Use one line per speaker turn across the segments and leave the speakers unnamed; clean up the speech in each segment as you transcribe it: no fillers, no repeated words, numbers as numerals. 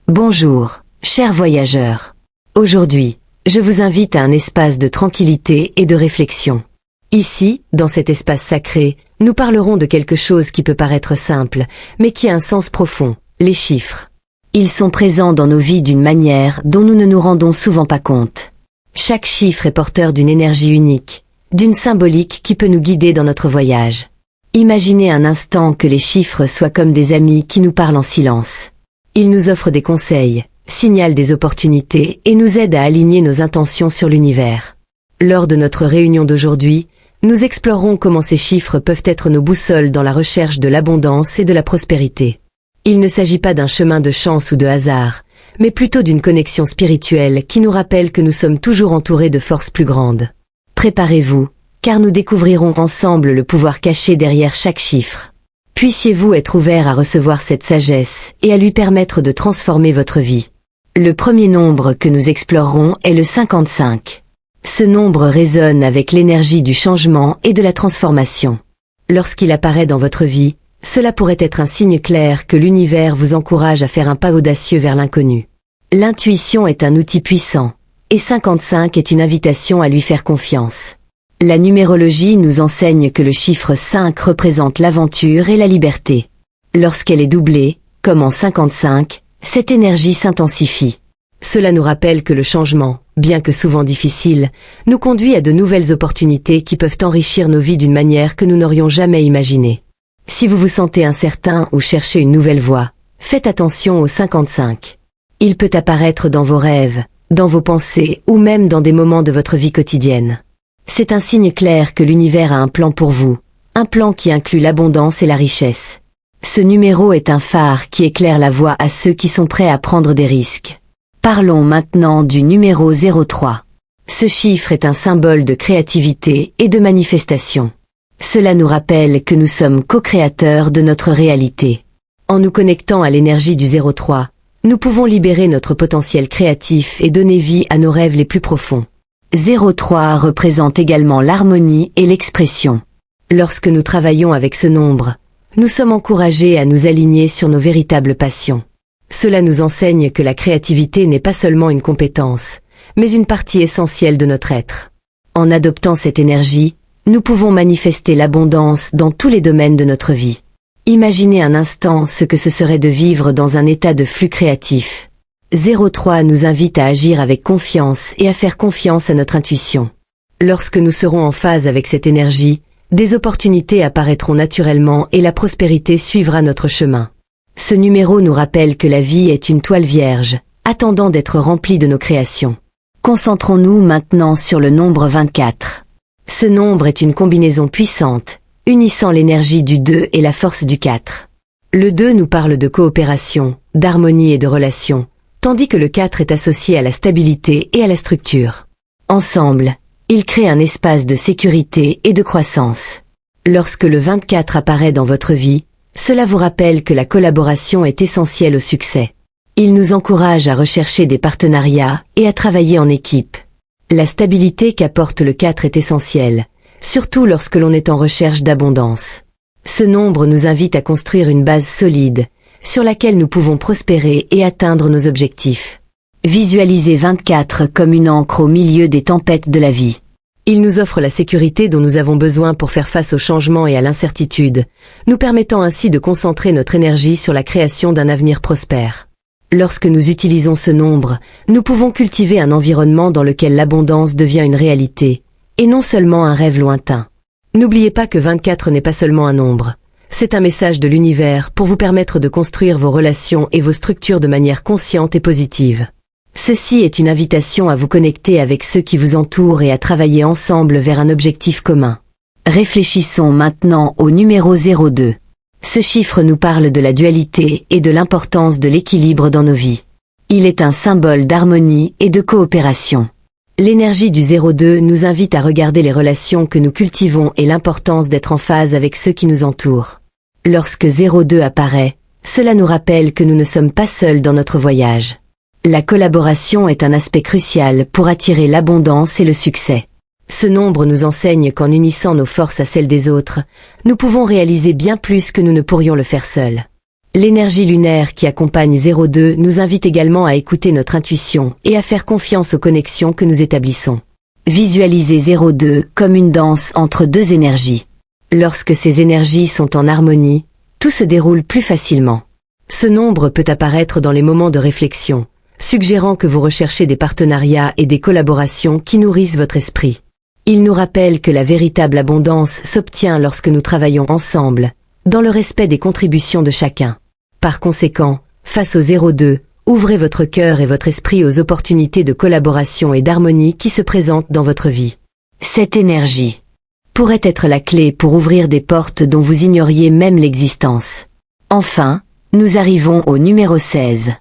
Bonjour, chers voyageurs. Aujourd'hui, je vous invite à un espace de tranquillité et de réflexion. Ici, dans cet espace sacré, nous parlerons de quelque chose qui peut paraître simple, mais qui a un sens profond, les chiffres. Ils sont présents dans nos vies d'une manière dont nous ne nous rendons souvent pas compte. Chaque chiffre est porteur d'une énergie unique, d'une symbolique qui peut nous guider dans notre voyage. Imaginez un instant que les chiffres soient comme des amis qui nous parlent en silence. Ils nous offrent des conseils, signalent des opportunités et nous aident à aligner nos intentions sur l'univers. Lors de notre réunion d'aujourd'hui, nous explorerons comment ces chiffres peuvent être nos boussoles dans la recherche de l'abondance et de la prospérité. Il ne s'agit pas d'un chemin de chance ou de hasard, mais plutôt d'une connexion spirituelle qui nous rappelle que nous sommes toujours entourés de forces plus grandes. Préparez-vous, car nous découvrirons ensemble le pouvoir caché derrière chaque chiffre. Puissiez-vous être ouvert à recevoir cette sagesse et à lui permettre de transformer votre vie. Le premier nombre que nous explorerons est le 55. Ce nombre résonne avec l'énergie du changement et de la transformation. Lorsqu'il apparaît dans votre vie, cela pourrait être un signe clair que l'univers vous encourage à faire un pas audacieux vers l'inconnu. L'intuition est un outil puissant, et 55 est une invitation à lui faire confiance. La numérologie nous enseigne que le chiffre 5 représente l'aventure et la liberté. Lorsqu'elle est doublée, comme en 55, cette énergie s'intensifie. Cela nous rappelle que le changement, bien que souvent difficile, nous conduit à de nouvelles opportunités qui peuvent enrichir nos vies d'une manière que nous n'aurions jamais imaginée. Si vous vous sentez incertain ou cherchez une nouvelle voie, faites attention au 55. Il peut apparaître dans vos rêves, dans vos pensées ou même dans des moments de votre vie quotidienne. C'est un signe clair que l'univers a un plan pour vous, un plan qui inclut l'abondance et la richesse. Ce numéro est un phare qui éclaire la voie à ceux qui sont prêts à prendre des risques. Parlons maintenant du numéro 03. Ce chiffre est un symbole de créativité et de manifestation. Cela nous rappelle que nous sommes co-créateurs de notre réalité. En nous connectant à l'énergie du 03, nous pouvons libérer notre potentiel créatif et donner vie à nos rêves les plus profonds. 03 représente également l'harmonie et l'expression. Lorsque nous travaillons avec ce nombre, nous sommes encouragés à nous aligner sur nos véritables passions. Cela nous enseigne que la créativité n'est pas seulement une compétence, mais une partie essentielle de notre être. En adoptant cette énergie, nous pouvons manifester l'abondance dans tous les domaines de notre vie. Imaginez un instant ce que ce serait de vivre dans un état de flux créatif. 03 nous invite à agir avec confiance et à faire confiance à notre intuition. Lorsque nous serons en phase avec cette énergie, des opportunités apparaîtront naturellement et la prospérité suivra notre chemin. Ce numéro nous rappelle que la vie est une toile vierge, attendant d'être remplie de nos créations. Concentrons-nous maintenant sur le nombre 24. Ce nombre est une combinaison puissante, unissant l'énergie du 2 et la force du 4. Le 2 nous parle de coopération, d'harmonie et de relation, tandis que le 4 est associé à la stabilité et à la structure. Ensemble, ils créent un espace de sécurité et de croissance. Lorsque le 24 apparaît dans votre vie, cela vous rappelle que la collaboration est essentielle au succès. Il nous encourage à rechercher des partenariats et à travailler en équipe. La stabilité qu'apporte le 4 est essentielle, surtout lorsque l'on est en recherche d'abondance. Ce nombre nous invite à construire une base solide, sur laquelle nous pouvons prospérer et atteindre nos objectifs. Visualisez 24 comme une ancre au milieu des tempêtes de la vie. Il nous offre la sécurité dont nous avons besoin pour faire face au changement et à l'incertitude, nous permettant ainsi de concentrer notre énergie sur la création d'un avenir prospère. Lorsque nous utilisons ce nombre, nous pouvons cultiver un environnement dans lequel l'abondance devient une réalité, et non seulement un rêve lointain. N'oubliez pas que 24 n'est pas seulement un nombre. C'est un message de l'univers pour vous permettre de construire vos relations et vos structures de manière consciente et positive. Ceci est une invitation à vous connecter avec ceux qui vous entourent et à travailler ensemble vers un objectif commun. Réfléchissons maintenant au numéro 02. Ce chiffre nous parle de la dualité et de l'importance de l'équilibre dans nos vies. Il est un symbole d'harmonie et de coopération. L'énergie du 02 nous invite à regarder les relations que nous cultivons et l'importance d'être en phase avec ceux qui nous entourent. Lorsque 02 apparaît, cela nous rappelle que nous ne sommes pas seuls dans notre voyage. La collaboration est un aspect crucial pour attirer l'abondance et le succès. Ce nombre nous enseigne qu'en unissant nos forces à celles des autres, nous pouvons réaliser bien plus que nous ne pourrions le faire seuls. L'énergie lunaire qui accompagne 02 nous invite également à écouter notre intuition et à faire confiance aux connexions que nous établissons. Visualisez 02 comme une danse entre deux énergies. Lorsque ces énergies sont en harmonie, tout se déroule plus facilement. Ce nombre peut apparaître dans les moments de réflexion, suggérant que vous recherchez des partenariats et des collaborations qui nourrissent votre esprit. Il nous rappelle que la véritable abondance s'obtient lorsque nous travaillons ensemble, dans le respect des contributions de chacun. Par conséquent, face au 02, ouvrez votre cœur et votre esprit aux opportunités de collaboration et d'harmonie qui se présentent dans votre vie. Cette énergie pourrait être la clé pour ouvrir des portes dont vous ignoriez même l'existence. Enfin, nous arrivons au numéro 16.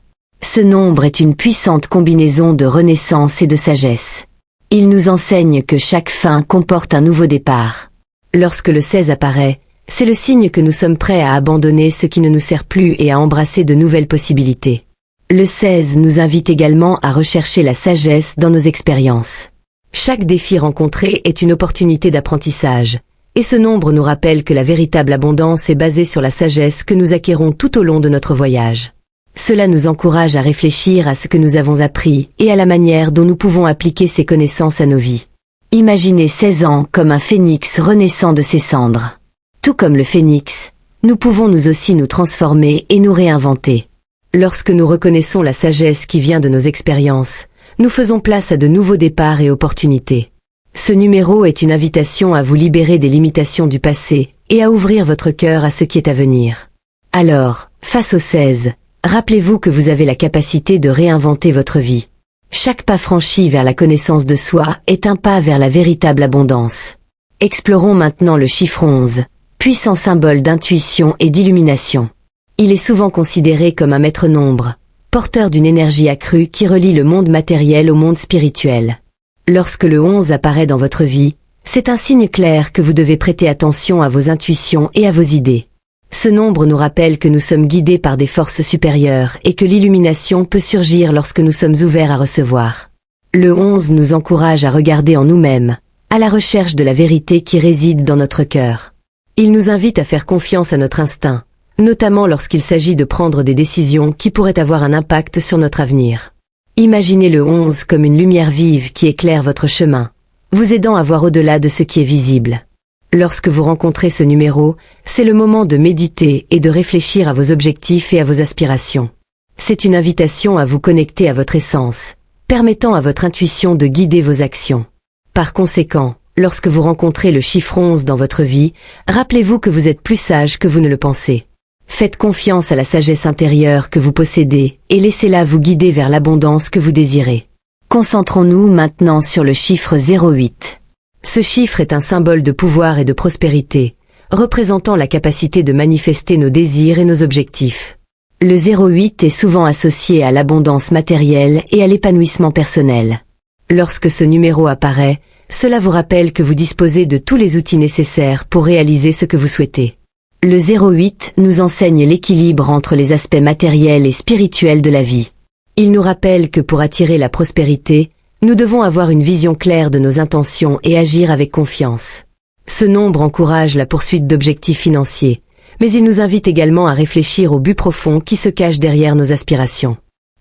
Ce nombre est une puissante combinaison de renaissance et de sagesse. Il nous enseigne que chaque fin comporte un nouveau départ. Lorsque le 16 apparaît, c'est le signe que nous sommes prêts à abandonner ce qui ne nous sert plus et à embrasser de nouvelles possibilités. Le 16 nous invite également à rechercher la sagesse dans nos expériences. Chaque défi rencontré est une opportunité d'apprentissage, et ce nombre nous rappelle que la véritable abondance est basée sur la sagesse que nous acquérons tout au long de notre voyage. Cela nous encourage à réfléchir à ce que nous avons appris et à la manière dont nous pouvons appliquer ces connaissances à nos vies. Imaginez 16 ans comme un phénix renaissant de ses cendres. Tout comme le phénix, nous pouvons nous aussi nous transformer et nous réinventer. Lorsque nous reconnaissons la sagesse qui vient de nos expériences, nous faisons place à de nouveaux départs et opportunités. Ce numéro est une invitation à vous libérer des limitations du passé et à ouvrir votre cœur à ce qui est à venir. Alors, face au 16, rappelez-vous que vous avez la capacité de réinventer votre vie. Chaque pas franchi vers la connaissance de soi est un pas vers la véritable abondance. Explorons maintenant le chiffre 11, puissant symbole d'intuition et d'illumination. Il est souvent considéré comme un maître nombre, porteur d'une énergie accrue qui relie le monde matériel au monde spirituel. Lorsque le 11 apparaît dans votre vie, c'est un signe clair que vous devez prêter attention à vos intuitions et à vos idées. Ce nombre nous rappelle que nous sommes guidés par des forces supérieures et que l'illumination peut surgir lorsque nous sommes ouverts à recevoir. Le 11 nous encourage à regarder en nous-mêmes, à la recherche de la vérité qui réside dans notre cœur. Il nous invite à faire confiance à notre instinct, notamment lorsqu'il s'agit de prendre des décisions qui pourraient avoir un impact sur notre avenir. Imaginez le 11 comme une lumière vive qui éclaire votre chemin, vous aidant à voir au-delà de ce qui est visible. Lorsque vous rencontrez ce numéro, c'est le moment de méditer et de réfléchir à vos objectifs et à vos aspirations. C'est une invitation à vous connecter à votre essence, permettant à votre intuition de guider vos actions. Par conséquent, lorsque vous rencontrez le chiffre 11 dans votre vie, rappelez-vous que vous êtes plus sage que vous ne le pensez. Faites confiance à la sagesse intérieure que vous possédez et laissez-la vous guider vers l'abondance que vous désirez. Concentrons-nous maintenant sur le chiffre 08. Ce chiffre est un symbole de pouvoir et de prospérité, représentant la capacité de manifester nos désirs et nos objectifs. Le 08 est souvent associé à l'abondance matérielle et à l'épanouissement personnel. Lorsque ce numéro apparaît, cela vous rappelle que vous disposez de tous les outils nécessaires pour réaliser ce que vous souhaitez. Le 08 nous enseigne l'équilibre entre les aspects matériels et spirituels de la vie. Il nous rappelle que pour attirer la prospérité, nous devons avoir une vision claire de nos intentions et agir avec confiance. Ce nombre encourage la poursuite d'objectifs financiers, mais il nous invite également à réfléchir au but profond qui se cache derrière nos aspirations.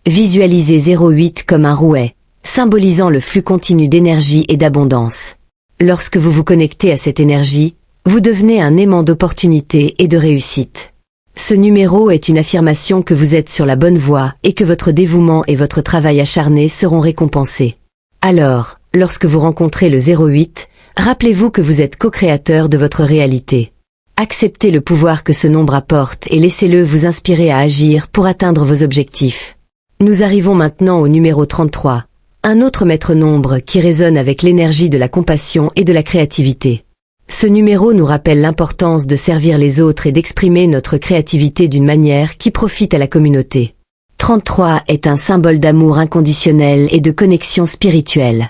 Visualisez 08 comme un rouet, symbolisant le flux continu d'énergie et d'abondance. Lorsque vous vous connectez à cette énergie, vous devenez un aimant d'opportunités et de réussite. Ce numéro est une affirmation que vous êtes sur la bonne voie et que votre dévouement et votre travail acharné seront récompensés. Alors, lorsque vous rencontrez le 08, rappelez-vous que vous êtes co-créateur de votre réalité. Acceptez le pouvoir que ce nombre apporte et laissez-le vous inspirer à agir pour atteindre vos objectifs. Nous arrivons maintenant au numéro 33, un autre maître nombre qui résonne avec l'énergie de la compassion et de la créativité. Ce numéro nous rappelle l'importance de servir les autres et d'exprimer notre créativité d'une manière qui profite à la communauté. 33 est un symbole d'amour inconditionnel et de connexion spirituelle.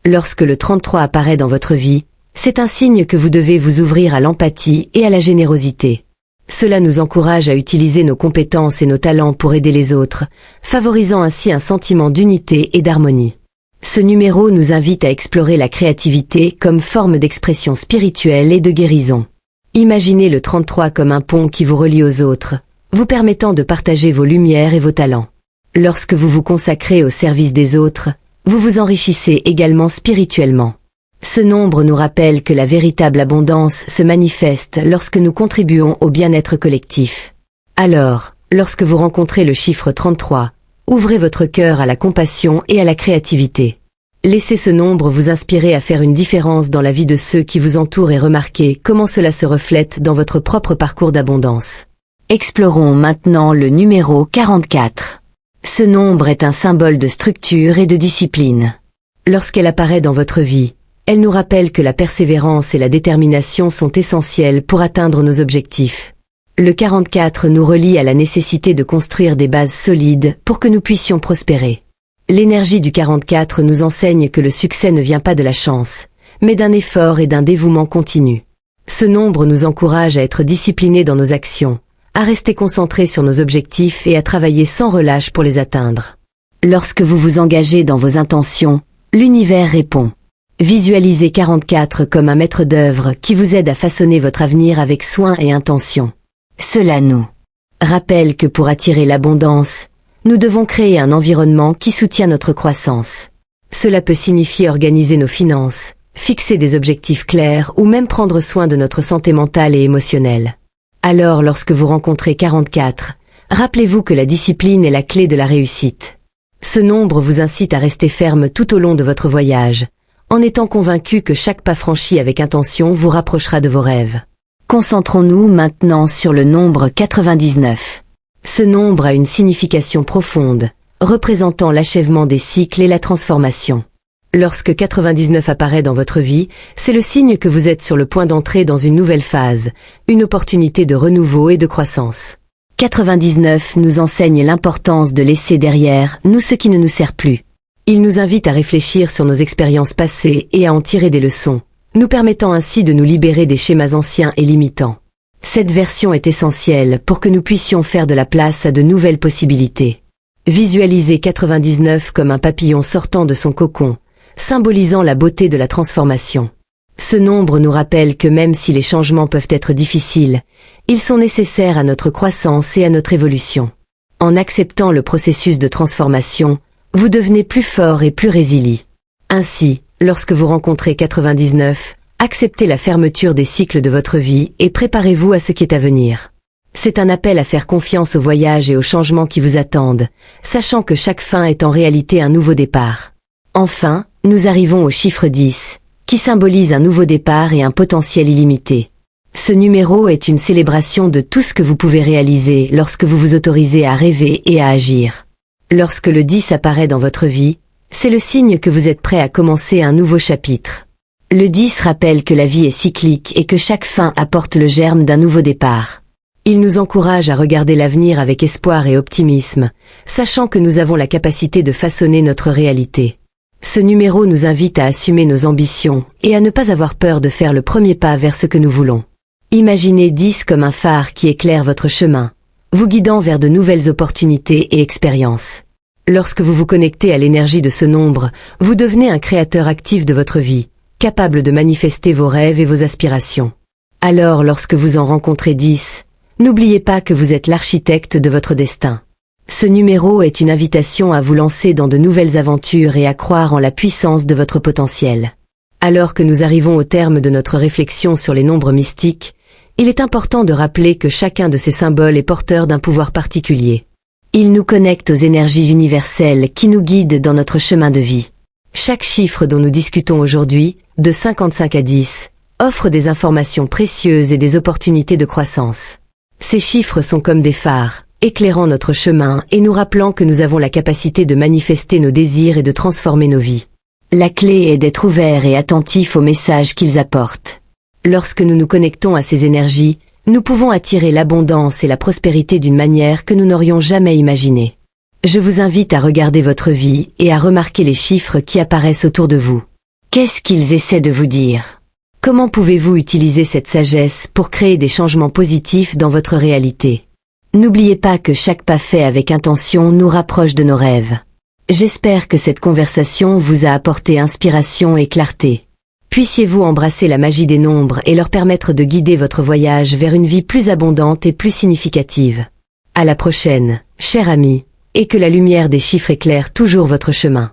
Lorsque le 33 apparaît dans votre vie, c'est un signe que vous devez vous ouvrir à l'empathie et à la générosité. Cela nous encourage à utiliser nos compétences et nos talents pour aider les autres, favorisant ainsi un sentiment d'unité et d'harmonie. Ce numéro nous invite à explorer la créativité comme forme d'expression spirituelle et de guérison. Imaginez le 33 comme un pont qui vous relie aux autres, vous permettant de partager vos lumières et vos talents. Lorsque vous vous consacrez au service des autres, vous vous enrichissez également spirituellement. Ce nombre nous rappelle que la véritable abondance se manifeste lorsque nous contribuons au bien-être collectif. Alors, lorsque vous rencontrez le chiffre 33, ouvrez votre cœur à la compassion et à la créativité. Laissez ce nombre vous inspirer à faire une différence dans la vie de ceux qui vous entourent et remarquez comment cela se reflète dans votre propre parcours d'abondance. Explorons maintenant le numéro 44. Ce nombre est un symbole de structure et de discipline. Lorsqu'elle apparaît dans votre vie, elle nous rappelle que la persévérance et la détermination sont essentielles pour atteindre nos objectifs. Le 44 nous relie à la nécessité de construire des bases solides pour que nous puissions prospérer. L'énergie du 44 nous enseigne que le succès ne vient pas de la chance, mais d'un effort et d'un dévouement continu. Ce nombre nous encourage à être disciplinés dans nos actions, à rester concentrés sur nos objectifs et à travailler sans relâche pour les atteindre. Lorsque vous vous engagez dans vos intentions, l'univers répond. Visualisez 44 comme un maître d'œuvre qui vous aide à façonner votre avenir avec soin et intention. Cela nous rappelle que pour attirer l'abondance, nous devons créer un environnement qui soutient notre croissance. Cela peut signifier organiser nos finances, fixer des objectifs clairs ou même prendre soin de notre santé mentale et émotionnelle. Alors lorsque vous rencontrez 44, rappelez-vous que la discipline est la clé de la réussite. Ce nombre vous incite à rester ferme tout au long de votre voyage, en étant convaincu que chaque pas franchi avec intention vous rapprochera de vos rêves. Concentrons-nous maintenant sur le nombre 99. Ce nombre a une signification profonde, représentant l'achèvement des cycles et la transformation. Lorsque 99 apparaît dans votre vie, c'est le signe que vous êtes sur le point d'entrer dans une nouvelle phase, une opportunité de renouveau et de croissance. 99 nous enseigne l'importance de laisser derrière nous ce qui ne nous sert plus. Il nous invite à réfléchir sur nos expériences passées et à en tirer des leçons, nous permettant ainsi de nous libérer des schémas anciens et limitants. Cette version est essentielle pour que nous puissions faire de la place à de nouvelles possibilités. Visualisez 99 comme un papillon sortant de son cocon, symbolisant la beauté de la transformation. Ce nombre nous rappelle que même si les changements peuvent être difficiles, ils sont nécessaires à notre croissance et à notre évolution. En acceptant le processus de transformation, vous devenez plus fort et plus résilient. Ainsi, lorsque vous rencontrez 99, acceptez la fermeture des cycles de votre vie et préparez-vous à ce qui est à venir. C'est un appel à faire confiance au voyage et aux changements qui vous attendent, sachant que chaque fin est en réalité un nouveau départ. Enfin, nous arrivons au chiffre 10, qui symbolise un nouveau départ et un potentiel illimité. Ce numéro est une célébration de tout ce que vous pouvez réaliser lorsque vous vous autorisez à rêver et à agir. Lorsque le 10 apparaît dans votre vie, c'est le signe que vous êtes prêt à commencer un nouveau chapitre. Le 10 rappelle que la vie est cyclique et que chaque fin apporte le germe d'un nouveau départ. Il nous encourage à regarder l'avenir avec espoir et optimisme, sachant que nous avons la capacité de façonner notre réalité. Ce numéro nous invite à assumer nos ambitions et à ne pas avoir peur de faire le premier pas vers ce que nous voulons. Imaginez 10 comme un phare qui éclaire votre chemin, vous guidant vers de nouvelles opportunités et expériences. Lorsque vous vous connectez à l'énergie de ce nombre, vous devenez un créateur actif de votre vie, capable de manifester vos rêves et vos aspirations. Alors lorsque vous en rencontrez 10, n'oubliez pas que vous êtes l'architecte de votre destin. Ce numéro est une invitation à vous lancer dans de nouvelles aventures et à croire en la puissance de votre potentiel. Alors que nous arrivons au terme de notre réflexion sur les nombres mystiques, il est important de rappeler que chacun de ces symboles est porteur d'un pouvoir particulier. Ils nous connectent aux énergies universelles qui nous guident dans notre chemin de vie. Chaque chiffre dont nous discutons aujourd'hui, de 55 à 10, offre des informations précieuses et des opportunités de croissance. Ces chiffres sont comme des phares, éclairant notre chemin et nous rappelant que nous avons la capacité de manifester nos désirs et de transformer nos vies. La clé est d'être ouvert et attentif aux messages qu'ils apportent. Lorsque nous nous connectons à ces énergies, nous pouvons attirer l'abondance et la prospérité d'une manière que nous n'aurions jamais imaginée. Je vous invite à regarder votre vie et à remarquer les chiffres qui apparaissent autour de vous. Qu'est-ce qu'ils essaient de vous dire? Comment pouvez-vous utiliser cette sagesse pour créer des changements positifs dans votre réalité? N'oubliez pas que chaque pas fait avec intention nous rapproche de nos rêves. J'espère que cette conversation vous a apporté inspiration et clarté. Puissiez-vous embrasser la magie des nombres et leur permettre de guider votre voyage vers une vie plus abondante et plus significative. À la prochaine, cher ami, et que la lumière des chiffres éclaire toujours votre chemin.